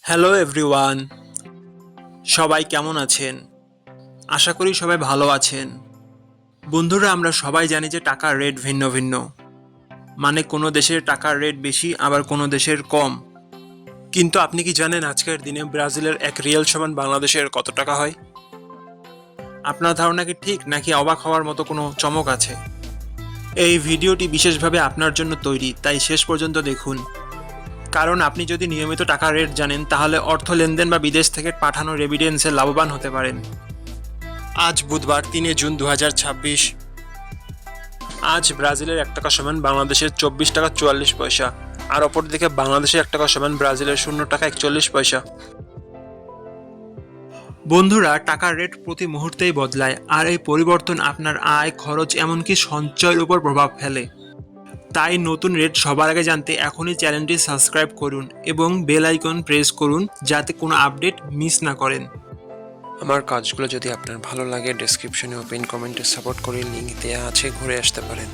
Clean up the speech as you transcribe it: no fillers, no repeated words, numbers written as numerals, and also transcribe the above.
Hello everyone, সবাই কেমন আছেন? আশা করি সবাই ভালো আছেন। বন্ধুরা, আমরা সবাই জানি যে টাকার রেট ভিন্ন ভিন্ন। মানে কোনো দেশের টাকার রেট বেশি, আবার কোনো দেশের কম। কিন্তু আপনি কি জানেন আজকের দিনে ব্রাজিলের এক রিয়াল সমান বাংলাদেশের কত টাকা হয়? আপনার ধারণা কি ঠিক, নাকি অবাক হওয়ার মতো কোনো চমক আছে? এই ভিডিওটি বিশেষভাবে আপনার জন্য তৈরি, তাই শেষ পর্যন্ত দেখুন। কারণ আপনি যদি নিয়মিত টাকার রেট জানেন, তাহলে অর্থ লেনদেন বা বিদেশ থেকে পাঠানো রেমিটেন্সে লাভবান হতে পারেন। আজ বুধবার ৩ জুন ২০২৬। আজ ব্রাজিলের ১ টাকা সমান বাংলাদেশের ২৪ টাকা ৪৪ পয়সা, আর অপরদিকে বাংলাদেশের ১ টাকা সমান ব্রাজিলের ০ টাকা ৪১ পয়সা। বন্ধুরা, টাকার রেট প্রতি মুহূর্তেই বদলায়, আর এই পরিবর্তন আপনার আয়, খরচ, এমনকি সঞ্চয়ের উপর প্রভাব ফেলে। তাই নতুন রেট সবার আগে জানতে এখনই চ্যানেলটি সাবস্ক্রাইব করুন এবং বেল আইকন প্রেস করুন, যাতে কোনো আপডেট মিস না করেন। আমার কাজগুলো যদি আপনার ভালো লাগে, ডেসক্রিপশনে ও পিন কমেন্টে সাপোর্ট করে লিঙ্ক দেওয়া আছে, ঘুরে আসতে পারেন।